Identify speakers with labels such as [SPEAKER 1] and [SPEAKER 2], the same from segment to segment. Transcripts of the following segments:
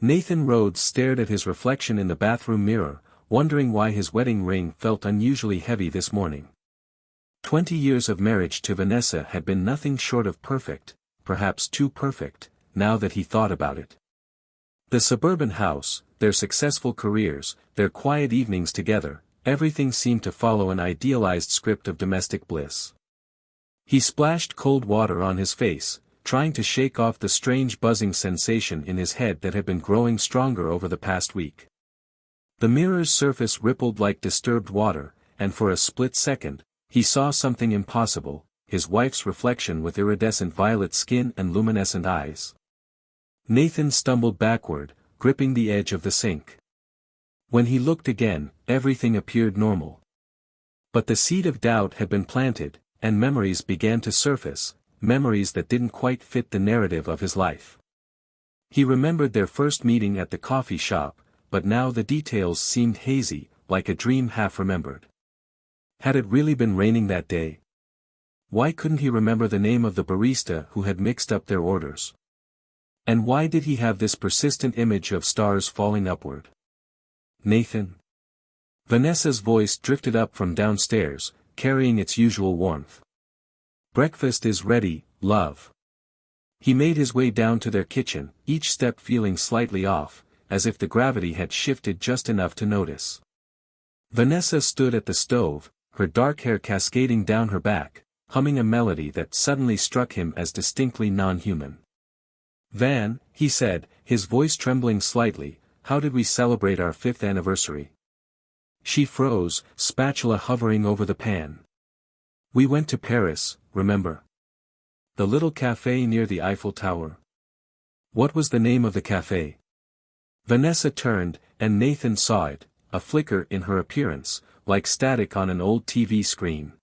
[SPEAKER 1] Nathan Rhodes stared at his reflection in the bathroom mirror, wondering why his wedding ring felt unusually heavy this morning. 20 years of marriage to Vanessa had been nothing short of perfect, perhaps too perfect, now that he thought about it. The suburban house, their successful careers, their quiet evenings together, everything seemed to follow an idealized script of domestic bliss. He splashed cold water on his face, trying to shake off the strange buzzing sensation in his head that had been growing stronger over the past week. The mirror's surface rippled like disturbed water, and for a split second, he saw something impossible, his wife's reflection with iridescent violet skin and luminescent eyes. Nathan stumbled backward, gripping the edge of the sink. When he looked again, everything appeared normal. But the seed of doubt had been planted, and memories began to surface, memories that didn't quite fit the narrative of his life. He remembered their first meeting at the coffee shop, but now the details seemed hazy, like a dream half remembered. Had it really been raining that day? Why couldn't he remember the name of the barista who had mixed up their orders? And why did he have this persistent image of stars falling upward? Nathan? Vanessa's voice drifted up from downstairs, carrying its usual warmth. Breakfast is ready, love. He made his way down to their kitchen, each step feeling slightly off, as if the gravity had shifted just enough to notice. Vanessa stood at the stove, her dark hair cascading down her back, humming a melody that suddenly struck him as distinctly non-human. Van, he said, his voice trembling slightly, how did we celebrate our 5th anniversary? She froze, spatula hovering over the pan. We went to Paris, remember? The little cafe near the Eiffel Tower. What was the name of the cafe? Vanessa turned, and Nathan saw it, a flicker in her appearance, like static on an old TV screen.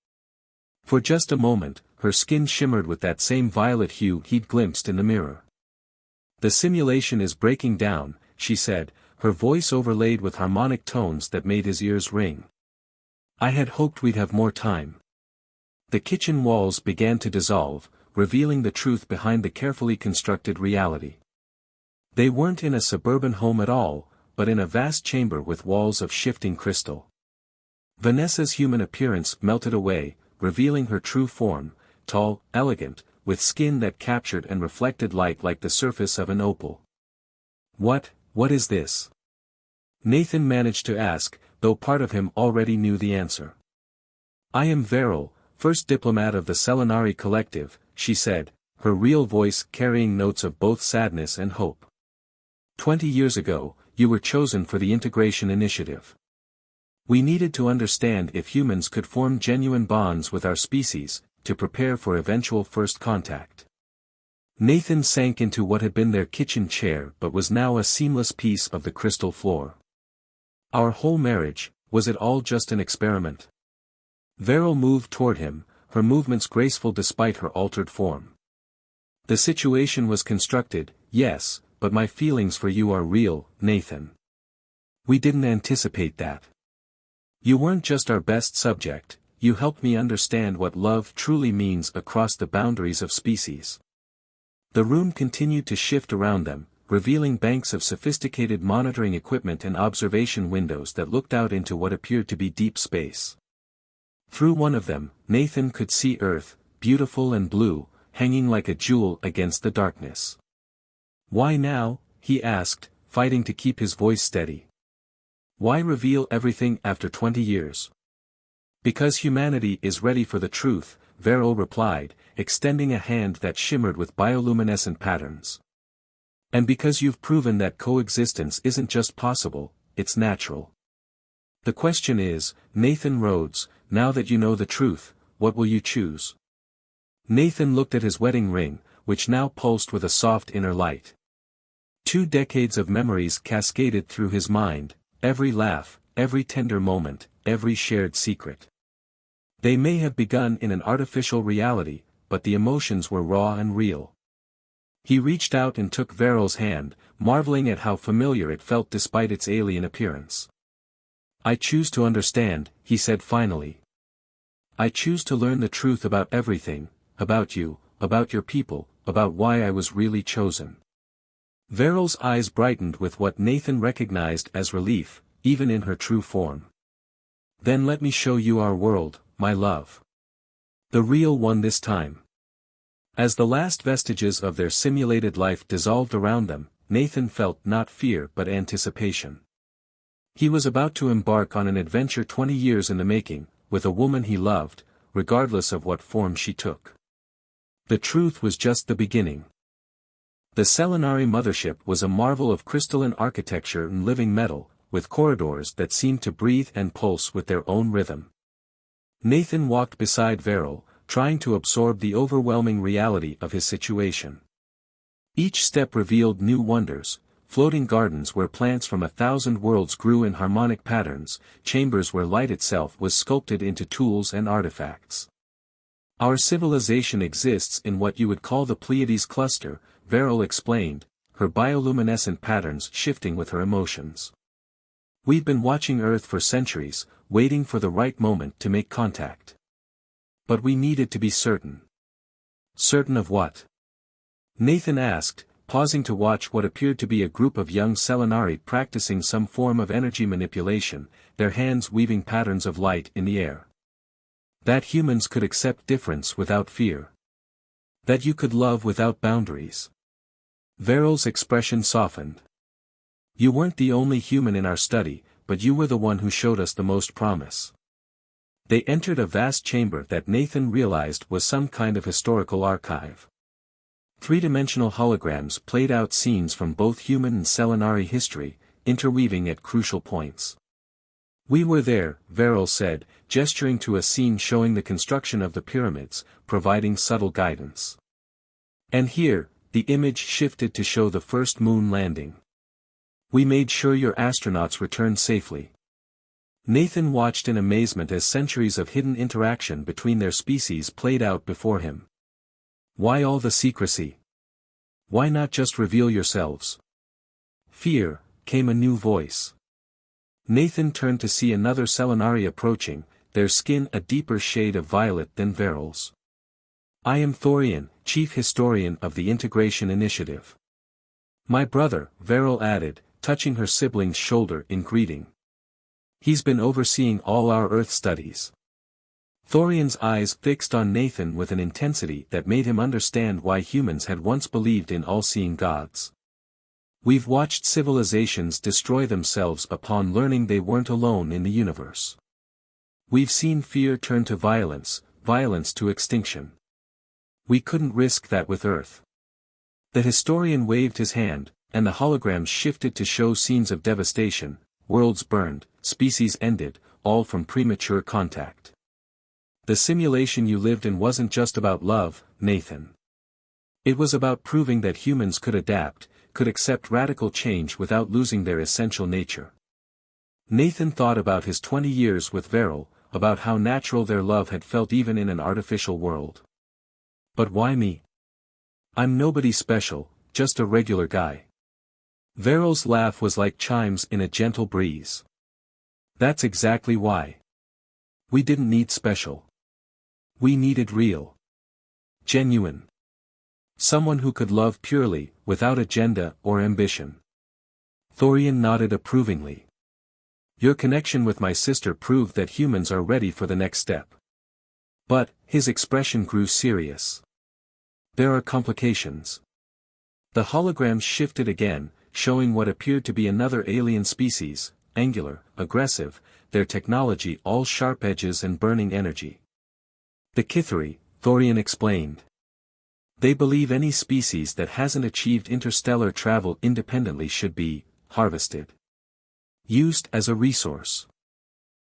[SPEAKER 1] For just a moment, her skin shimmered with that same violet hue he'd glimpsed in the mirror. The simulation is breaking down, she said, her voice overlaid with harmonic tones that made his ears ring. I had hoped we'd have more time. The kitchen walls began to dissolve, revealing the truth behind the carefully constructed reality. They weren't in a suburban home at all, but in a vast chamber with walls of shifting crystal. Vanessa's human appearance melted away, revealing her true form, tall, elegant, with skin that captured and reflected light like the surface of an opal. What is this? Nathan managed to ask, though part of him already knew the answer. I am Veryl, first diplomat of the Selenari Collective, she said, her real voice carrying notes of both sadness and hope. 20 years ago, you were chosen for the Integration Initiative. We needed to understand if humans could form genuine bonds with our species, to prepare for eventual first contact. Nathan sank into what had been their kitchen chair but was now a seamless piece of the crystal floor. Our whole marriage, was it all just an experiment? Veryl moved toward him, her movements graceful despite her altered form. The situation was constructed, yes, but my feelings for you are real, Nathan. We didn't anticipate that. You weren't just our best subject, you helped me understand what love truly means across the boundaries of species. The room continued to shift around them, revealing banks of sophisticated monitoring equipment and observation windows that looked out into what appeared to be deep space. Through one of them, Nathan could see Earth, beautiful and blue, hanging like a jewel against the darkness. Why now? He asked, fighting to keep his voice steady. Why reveal everything after 20 years? Because humanity is ready for the truth, Veryl replied, extending a hand that shimmered with bioluminescent patterns. And because you've proven that coexistence isn't just possible, it's natural. The question is, Nathan Rhodes, now that you know the truth, what will you choose? Nathan looked at his wedding ring, which now pulsed with a soft inner light. 2 decades of memories cascaded through his mind, every laugh, every tender moment, every shared secret. They may have begun in an artificial reality, but the emotions were raw and real. He reached out and took Veryl's hand, marveling at how familiar it felt despite its alien appearance. I choose to understand, he said finally. I choose to learn the truth about everything, about you, about your people, about why I was really chosen. Veryl's eyes brightened with what Nathan recognized as relief, even in her true form. Then let me show you our world, my love. The real one this time. As the last vestiges of their simulated life dissolved around them, Nathan felt not fear but anticipation. He was about to embark on an adventure 20 years in the making, with a woman he loved, regardless of what form she took. The truth was just the beginning. The Selenari mothership was a marvel of crystalline architecture and living metal, with corridors that seemed to breathe and pulse with their own rhythm. Nathan walked beside Veryl, trying to absorb the overwhelming reality of his situation. Each step revealed new wonders, floating gardens where plants from 1,000 worlds grew in harmonic patterns, chambers where light itself was sculpted into tools and artifacts. Our civilization exists in what you would call the Pleiades cluster, Veryl explained, her bioluminescent patterns shifting with her emotions. We've been watching Earth for centuries, waiting for the right moment to make contact. But we needed to be certain. Certain of what? Nathan asked, pausing to watch what appeared to be a group of young Selenari practicing some form of energy manipulation, their hands weaving patterns of light in the air. That humans could accept difference without fear. That you could love without boundaries. Veryl's expression softened. You weren't the only human in our study, but you were the one who showed us the most promise. They entered a vast chamber that Nathan realized was some kind of historical archive. Three-dimensional holograms played out scenes from both human and Selenari history, interweaving at crucial points. We were there, Veryl said, gesturing to a scene showing the construction of the pyramids, providing subtle guidance. And here, the image shifted to show the first moon landing. We made sure your astronauts returned safely. Nathan watched in amazement as centuries of hidden interaction between their species played out before him. Why all the secrecy? Why not just reveal yourselves? Fear, came a new voice. Nathan turned to see another Selenari approaching, their skin a deeper shade of violet than Veryl's. I am Thorian, chief historian of the Integration Initiative. My brother, Veryl added, touching her sibling's shoulder in greeting. He's been overseeing all our Earth studies. Thorian's eyes fixed on Nathan with an intensity that made him understand why humans had once believed in all-seeing gods. We've watched civilizations destroy themselves upon learning they weren't alone in the universe. We've seen fear turn to violence, violence to extinction. We couldn't risk that with Earth. The historian waved his hand, and the holograms shifted to show scenes of devastation, worlds burned, species ended, all from premature contact. The simulation you lived in wasn't just about love, Nathan. It was about proving that humans could adapt, could accept radical change without losing their essential nature. Nathan thought about his 20 years with Veryl, about how natural their love had felt even in an artificial world. But why me? I'm nobody special, just a regular guy. Veryl's laugh was like chimes in a gentle breeze. That's exactly why. We didn't need special. We needed real. Genuine. Someone who could love purely, without agenda or ambition. Thorian nodded approvingly. Your connection with my sister proved that humans are ready for the next step. But, his expression grew serious. There are complications. The holograms shifted again, showing what appeared to be another alien species, angular, aggressive, their technology all sharp edges and burning energy. The Kithari, Thorian explained. They believe any species that hasn't achieved interstellar travel independently should be harvested. Used as a resource.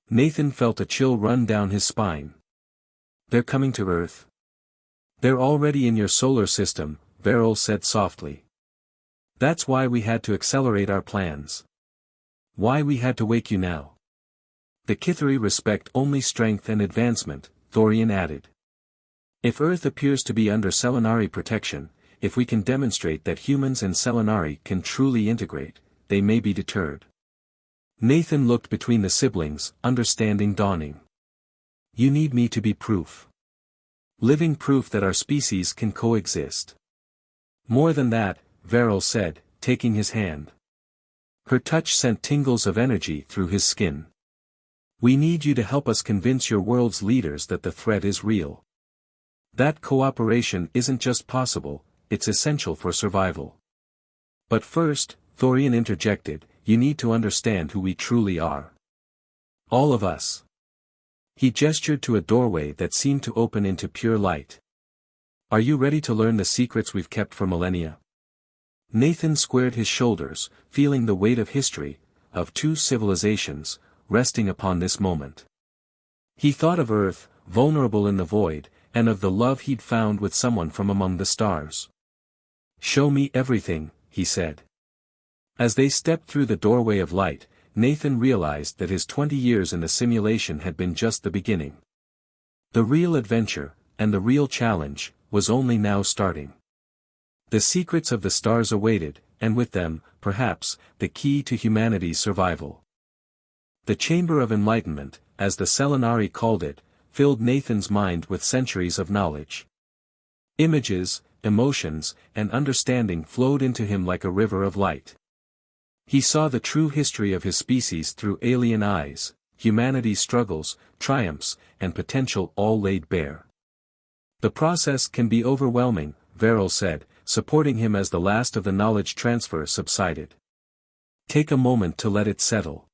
[SPEAKER 1] Nathan felt a chill run down his spine. They're coming to Earth. They're already in your solar system, Veryl said softly. That's why we had to accelerate our plans. Why we had to wake you now. The Kithari respect only strength and advancement, Thorian added. If Earth appears to be under Selenari protection, if we can demonstrate that humans and Selenari can truly integrate, they may be deterred. Nathan looked between the siblings, understanding dawning. You need me to be proof. Living proof that our species can coexist. More than that, Veryl said, taking his hand. Her touch sent tingles of energy through his skin. "We need you to help us convince your world's leaders that the threat is real. That cooperation isn't just possible, it's essential for survival." "But first," Thorian interjected, "you need to understand who we truly are. All of us." He gestured to a doorway that seemed to open into pure light. "Are you ready to learn the secrets we've kept for millennia?" Nathan squared his shoulders, feeling the weight of history, of two civilizations, resting upon this moment. He thought of Earth, vulnerable in the void, and of the love he'd found with someone from among the stars. "Show me everything," he said. As they stepped through the doorway of light, Nathan realized that his 20 years in the simulation had been just the beginning. The real adventure, and the real challenge, was only now starting. The secrets of the stars awaited, and with them, perhaps, the key to humanity's survival. The Chamber of Enlightenment, as the Selenari called it, filled Nathan's mind with centuries of knowledge. Images, emotions, and understanding flowed into him like a river of light. He saw the true history of his species through alien eyes, humanity's struggles, triumphs, and potential all laid bare. "The process can be overwhelming," Verrill said, supporting him as the last of the knowledge transfer subsided. "Take a moment to let it settle."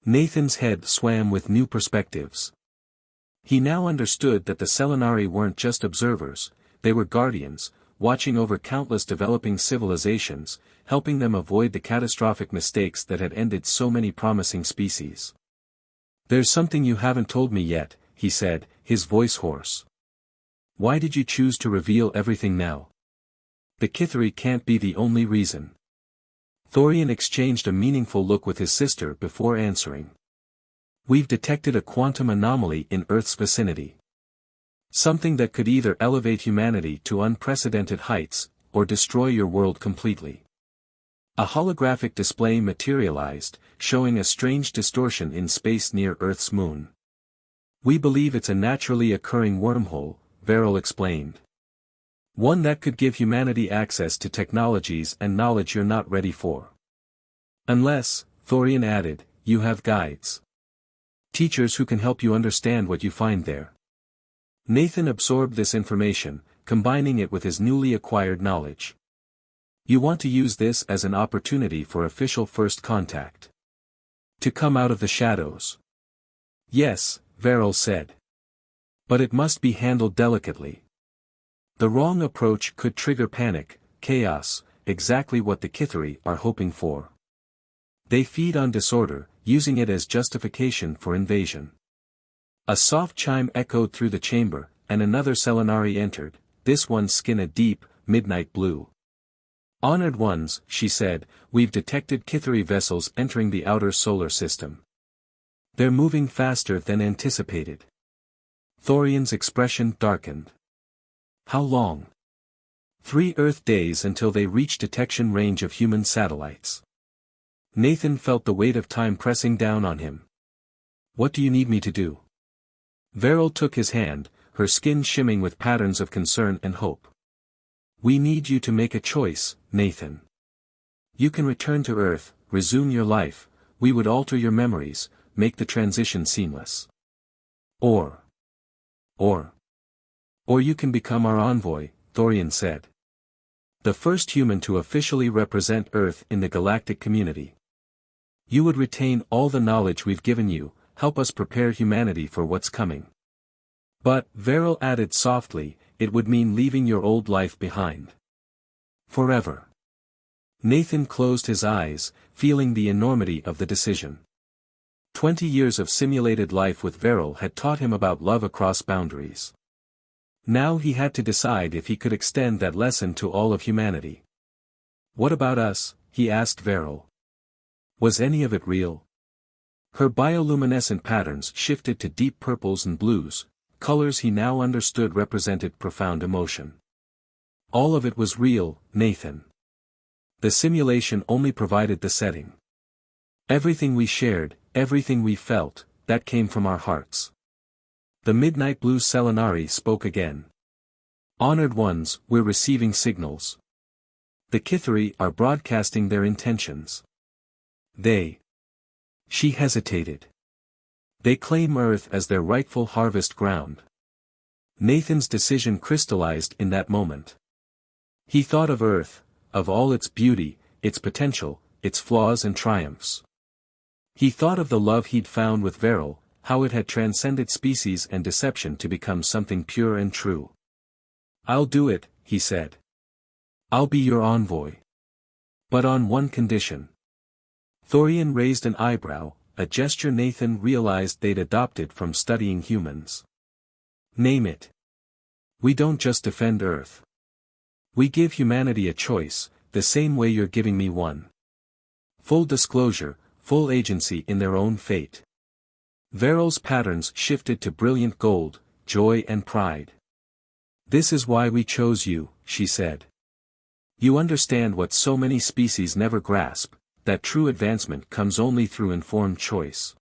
[SPEAKER 1] Nathan's head swam with new perspectives. He now understood that the Selenari weren't just observers, they were guardians, watching over countless developing civilizations, helping them avoid the catastrophic mistakes that had ended so many promising species. "There's something you haven't told me yet," he said, his voice hoarse. "Why did you choose to reveal everything now? The Kithari can't be the only reason." Thorian exchanged a meaningful look with his sister before answering. "We've detected a quantum anomaly in Earth's vicinity. Something that could either elevate humanity to unprecedented heights, or destroy your world completely." A holographic display materialized, showing a strange distortion in space near Earth's moon. "We believe it's a naturally occurring wormhole," Verrill explained. "One that could give humanity access to technologies and knowledge you're not ready for. Unless," Thorian added, "you have guides. Teachers who can help you understand what you find there." Nathan absorbed this information, combining it with his newly acquired knowledge. "You want to use this as an opportunity for official first contact. To come out of the shadows." "Yes," Verrill said. "But it must be handled delicately. The wrong approach could trigger panic, chaos, exactly what the Kithari are hoping for. They feed on disorder, using it as justification for invasion." A soft chime echoed through the chamber, and another Selenari entered, this one's skin a deep, midnight blue. "Honored ones," she said, "we've detected Kithari vessels entering the outer solar system. They're moving faster than anticipated." Thorian's expression darkened. "How long?" 3 Earth days until they reach detection range of human satellites." Nathan felt the weight of time pressing down on him. "What do you need me to do?" Verrill took his hand, her skin shimming with patterns of concern and hope. "We need you to make a choice, Nathan. You can return to Earth, resume your life, we would alter your memories, make the transition seamless. Or you can become our envoy," Thorian said. "The first human to officially represent Earth in the galactic community. You would retain all the knowledge we've given you, help us prepare humanity for what's coming. But," Verrill added softly, "it would mean leaving your old life behind. Forever." Nathan closed his eyes, feeling the enormity of the decision. 20 years of simulated life with Verrill had taught him about love across boundaries. Now he had to decide if he could extend that lesson to all of humanity. "What about us?" he asked Verrill. "Was any of it real?" Her bioluminescent patterns shifted to deep purples and blues, colors he now understood represented profound emotion. "All of it was real, Nathan. The simulation only provided the setting. Everything we shared, everything we felt, that came from our hearts." The midnight blue Selenari spoke again. "Honored ones, we're receiving signals. The Kithari are broadcasting their intentions. She hesitated. They claim Earth as their rightful harvest ground. Nathan's decision crystallized in that moment. He thought of Earth, of all its beauty, its potential, its flaws and triumphs. He thought of the love he'd found with Veril, how it had transcended species and deception to become something pure and true. "I'll do it," he said. "I'll be your envoy. But on one condition." Thorian raised an eyebrow, a gesture Nathan realized they'd adopted from studying humans. "Name it. We don't just defend Earth. We give humanity a choice, the same way you're giving me one. Full disclosure, full agency in their own fate." Veril's patterns shifted to brilliant gold, joy and pride. "This is why we chose you," she said. "You understand what so many species never grasp, that true advancement comes only through informed choice."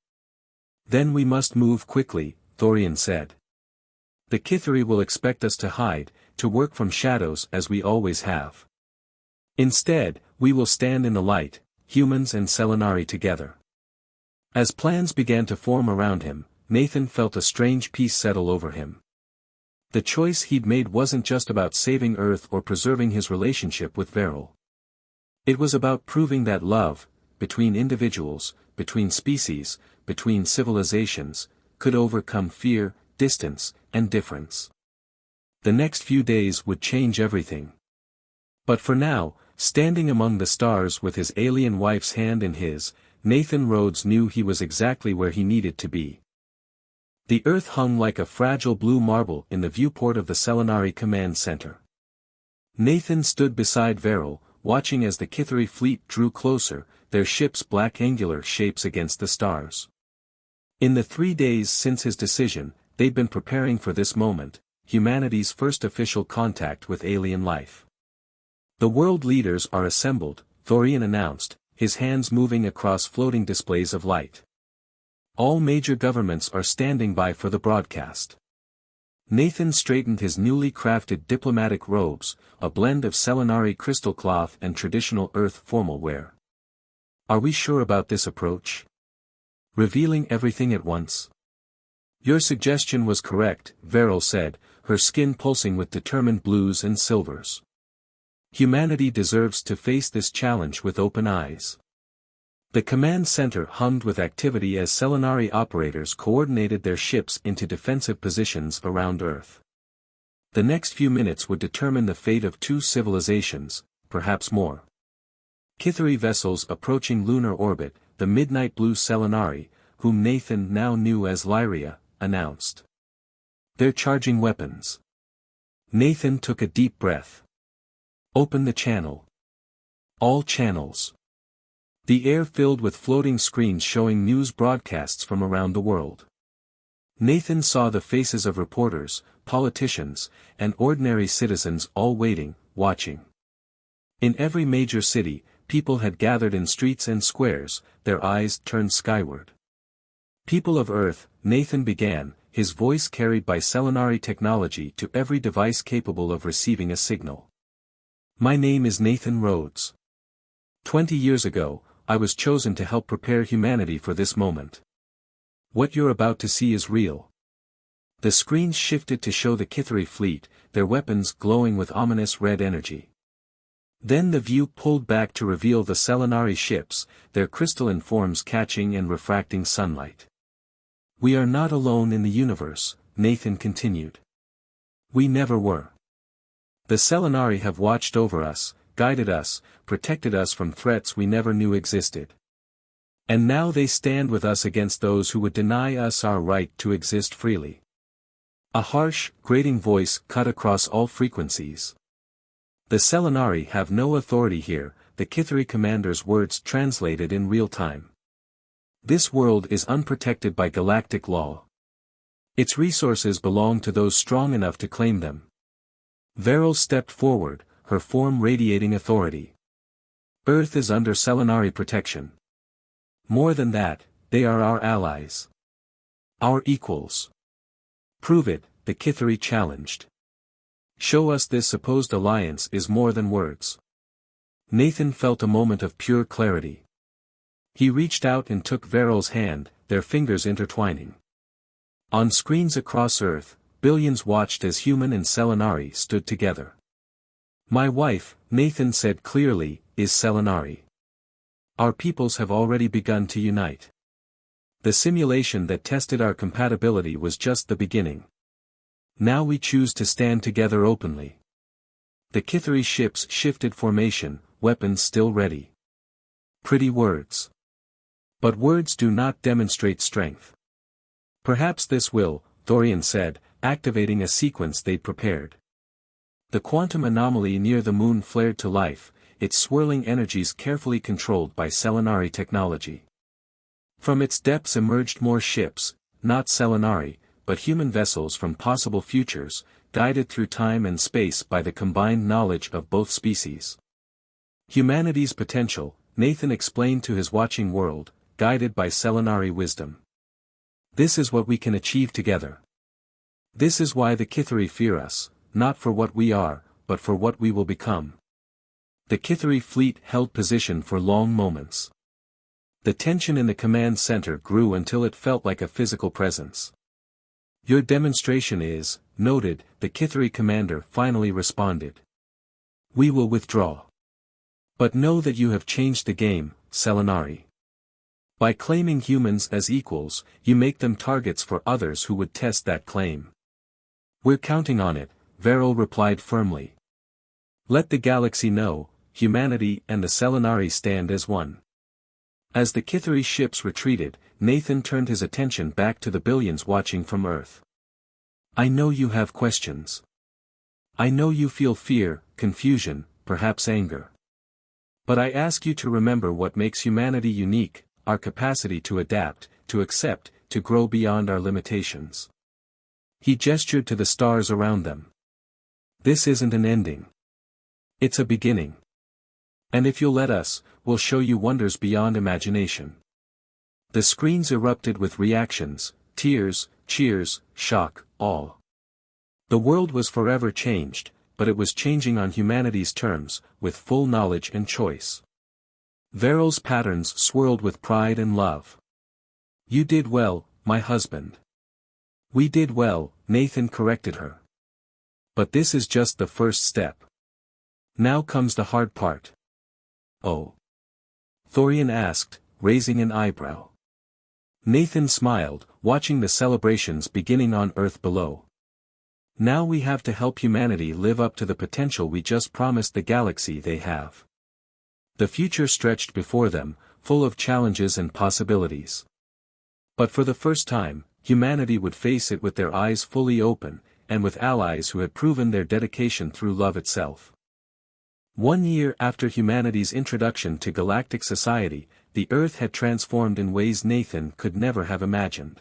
[SPEAKER 1] "Then we must move quickly," Thorian said. "The Kithari will expect us to hide, to work from shadows as we always have. Instead, we will stand in the light, humans and Selenari together." As plans began to form around him, Nathan felt a strange peace settle over him. The choice he'd made wasn't just about saving Earth or preserving his relationship with Veril. It was about proving that love, between individuals, between species, between civilizations, could overcome fear, distance, and difference. The next few days would change everything. But for now, standing among the stars with his alien wife's hand in his, Nathan Rhodes knew he was exactly where he needed to be. The Earth hung like a fragile blue marble in the viewport of the Selenari Command Center. Nathan stood beside Veril, watching as the Kithari fleet drew closer, their ship's black angular shapes against the stars. In the 3 days since his decision, they'd been preparing for this moment, humanity's first official contact with alien life. "The world leaders are assembled," Thorian announced, his hands moving across floating displays of light. "All major governments are standing by for the broadcast." Nathan straightened his newly crafted diplomatic robes, a blend of Selenari crystal cloth and traditional Earth formal wear. "Are we sure about this approach? Revealing everything at once?" "Your suggestion was correct," Veril said, her skin pulsing with determined blues and silvers. "Humanity deserves to face this challenge with open eyes." The command center hummed with activity as Selenari operators coordinated their ships into defensive positions around Earth. The next few minutes would determine the fate of 2 civilizations, perhaps more. Kithari vessels approaching lunar orbit, the midnight blue Selenari, whom Nathan now knew as Lyria, announced. "They're charging weapons." Nathan took a deep breath. "Open the channel." All channels. The air filled with floating screens showing news broadcasts from around the world. Nathan saw the faces of reporters, politicians, and ordinary citizens all waiting, watching. In every major city, people had gathered in streets and squares, their eyes turned skyward. "People of Earth," Nathan began, his voice carried by Selenari technology to every device capable of receiving a signal. "My name is Nathan Rhodes. 20 years ago, I was chosen to help prepare humanity for this moment. What you're about to see is real." The screens shifted to show the Kithari fleet, their weapons glowing with ominous red energy. Then the view pulled back to reveal the Selenari ships, their crystalline forms catching and refracting sunlight. "We are not alone in the universe," Nathan continued. "We never were. The Selenari have watched over us, guided us, protected us from threats we never knew existed. And now they stand with us against those who would deny us our right to exist freely." A harsh, grating voice cut across all frequencies. "The Selenari have no authority here," the Kithari commander's words translated in real time. "This world is unprotected by galactic law. Its resources belong to those strong enough to claim them." Veril stepped forward, her form radiating authority. "Earth is under Selenari protection. More than that, they are our allies. Our equals." "Prove it," the Kithari challenged. "Show us this supposed alliance is more than words." Nathan felt a moment of pure clarity. He reached out and took Veryl's hand, their fingers intertwining. On screens across Earth, billions watched as Human and Selenari stood together. My wife, Nathan said clearly, is Selenari. Our peoples have already begun to unite. The simulation that tested our compatibility was just the beginning. Now we choose to stand together openly. The Kithari ships shifted formation, weapons still ready. Pretty words. But words do not demonstrate strength. Perhaps this will, Thorian said, activating a sequence they'd prepared. The quantum anomaly near the moon flared to life, its swirling energies carefully controlled by Selenari technology. From its depths emerged more ships, not Selenari, but human vessels from possible futures, guided through time and space by the combined knowledge of both species. Humanity's potential, Nathan explained to his watching world, guided by Selenari wisdom. This is what we can achieve together. This is why the Kithari fear us, not for what we are, but for what we will become. The Kithari fleet held position for long moments. The tension in the command center grew until it felt like a physical presence. Your demonstration is, noted, the Kithari commander finally responded. We will withdraw. But know that you have changed the game, Selenari. By claiming humans as equals, you make them targets for others who would test that claim. We're counting on it, Veryl replied firmly. Let the galaxy know, humanity and the Selenari stand as one. As the Kithari ships retreated, Nathan turned his attention back to the billions watching from Earth. I know you have questions. I know you feel fear, confusion, perhaps anger. But I ask you to remember what makes humanity unique, our capacity to adapt, to accept, to grow beyond our limitations. He gestured to the stars around them. This isn't an ending. It's a beginning. And if you'll let us, we'll show you wonders beyond imagination. The screens erupted with reactions, tears, cheers, shock, awe. The world was forever changed, but it was changing on humanity's terms, with full knowledge and choice. Veryl's patterns swirled with pride and love. You did well, my husband. We did well, Nathan corrected her. But this is just the first step. Now comes the hard part. Oh. Thorian asked, raising an eyebrow. Nathan smiled, watching the celebrations beginning on Earth below. Now we have to help humanity live up to the potential we just promised the galaxy they have. The future stretched before them, full of challenges and possibilities. But for the first time, humanity would face it with their eyes fully open, and with allies who had proven their dedication through love itself. 1 year after humanity's introduction to galactic society, the Earth had transformed in ways Nathan could never have imagined.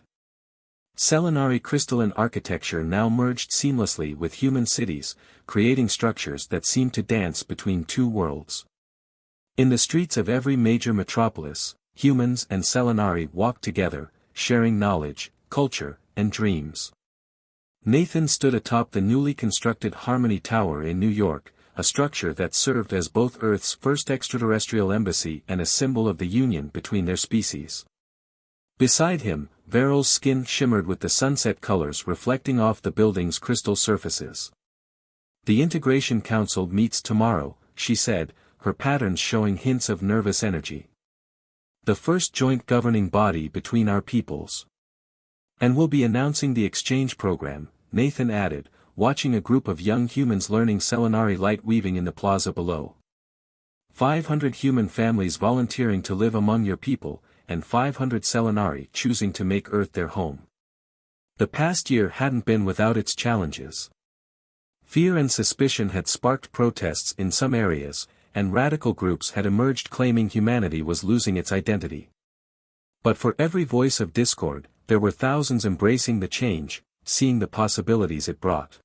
[SPEAKER 1] Selenari crystalline architecture now merged seamlessly with human cities, creating structures that seemed to dance between two worlds. In the streets of every major metropolis, humans and Selenari walked together, sharing knowledge, culture, and dreams. Nathan stood atop the newly constructed Harmony Tower in New York, a structure that served as both Earth's first extraterrestrial embassy and a symbol of the union between their species. Beside him, Veryl's skin shimmered with the sunset colors reflecting off the building's crystal surfaces. The Integration Council meets tomorrow, she said, her patterns showing hints of nervous energy. The first joint governing body between our peoples. And we'll be announcing the exchange program, Nathan added, watching a group of young humans learning Selenari light weaving in the plaza below. 500 human families volunteering to live among your people, and 500 Selenari choosing to make Earth their home. The past year hadn't been without its challenges. Fear and suspicion had sparked protests in some areas, and radical groups had emerged claiming humanity was losing its identity. But for every voice of discord, there were thousands embracing the change, seeing the possibilities it brought.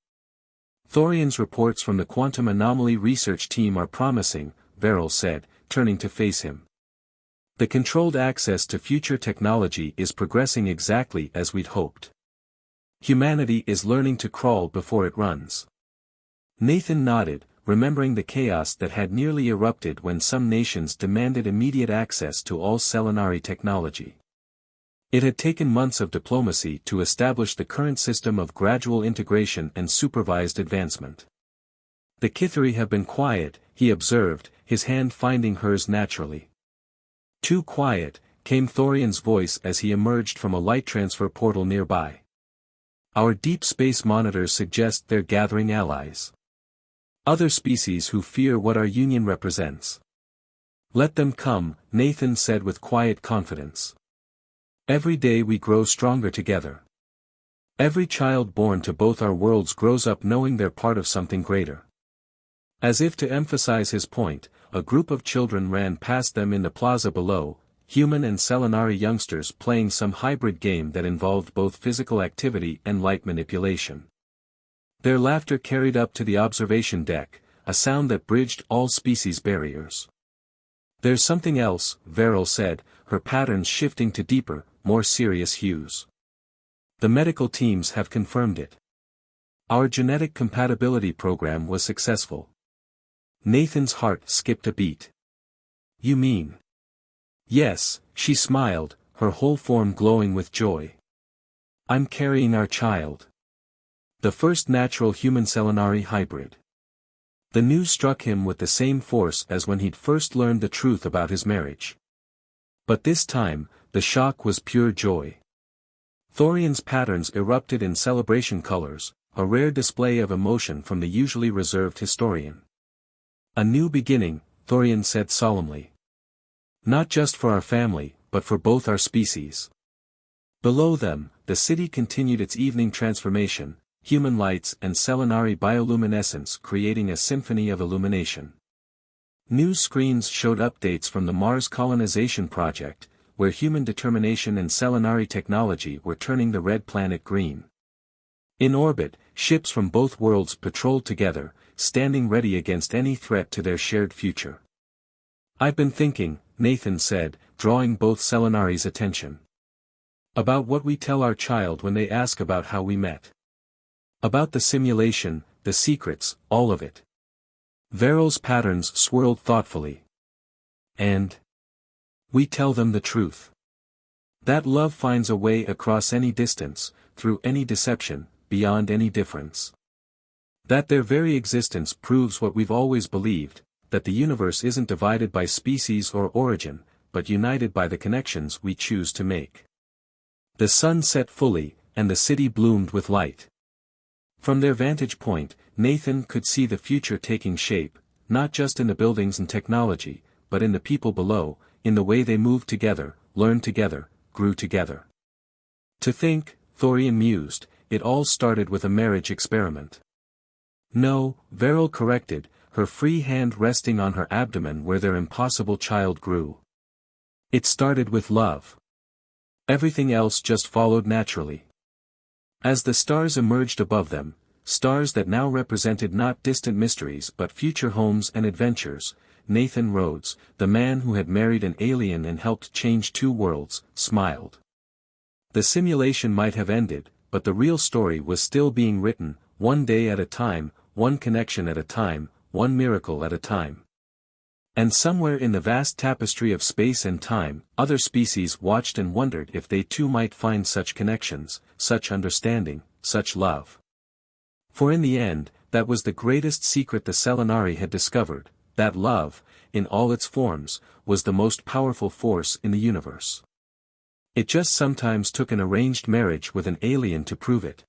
[SPEAKER 1] Thorian's reports from the Quantum Anomaly Research Team are promising, Veryl said, turning to face him. The controlled access to future technology is progressing exactly as we'd hoped. Humanity is learning to crawl before it runs. Nathan nodded, remembering the chaos that had nearly erupted when some nations demanded immediate access to all Selenari technology. It had taken months of diplomacy to establish the current system of gradual integration and supervised advancement. The Kithari have been quiet, he observed, his hand finding hers naturally. Too quiet, came Thorian's voice as he emerged from a light transfer portal nearby. Our deep space monitors suggest they're gathering allies. Other species who fear what our union represents. Let them come, Nathan said with quiet confidence. Every day we grow stronger together. Every child born to both our worlds grows up knowing they're part of something greater. As if to emphasize his point, a group of children ran past them in the plaza below, human and Selenari youngsters playing some hybrid game that involved both physical activity and light manipulation. Their laughter carried up to the observation deck, a sound that bridged all species barriers. There's something else, Veril said, her patterns shifting to deeper, more serious hues. The medical teams have confirmed it. Our genetic compatibility program was successful. Nathan's heart skipped a beat. You mean? Yes, she smiled, her whole form glowing with joy. I'm carrying our child. The first natural human-Selenari hybrid. The news struck him with the same force as when he'd first learned the truth about his marriage. But this time, the shock was pure joy. Thorian's patterns erupted in celebration colors, a rare display of emotion from the usually reserved historian. A new beginning, Thorian said solemnly. Not just for our family, but for both our species. Below them, the city continued its evening transformation, human lights and Selenari bioluminescence creating a symphony of illumination. News screens showed updates from the Mars colonization project, where human determination and Selenari technology were turning the red planet green. In orbit, ships from both worlds patrolled together, standing ready against any threat to their shared future. I've been thinking, Nathan said, drawing both Selenari's attention. About what we tell our child when they ask about how we met. About the simulation, the secrets, all of it. Veril's patterns swirled thoughtfully. And we tell them the truth. That love finds a way across any distance, through any deception, beyond any difference. That their very existence proves what we've always believed, that the universe isn't divided by species or origin, but united by the connections we choose to make. The sun set fully, and the city bloomed with light. From their vantage point, Nathan could see the future taking shape, not just in the buildings and technology, but in the people below, in the way they moved together, learned together, grew together. To think, Thorian mused, it all started with a marriage experiment. No, Veril corrected, her free hand resting on her abdomen where their impossible child grew. It started with love. Everything else just followed naturally. As the stars emerged above them, stars that now represented not distant mysteries but future homes and adventures, Nathan Rhodes, the man who had married an alien and helped change two worlds, smiled. The simulation might have ended, but the real story was still being written, one day at a time, one connection at a time, one miracle at a time. And somewhere in the vast tapestry of space and time, other species watched and wondered if they too might find such connections, such understanding, such love. For in the end, that was the greatest secret the Selenari had discovered, that love, in all its forms, was the most powerful force in the universe. It just sometimes took an arranged marriage with an alien to prove it.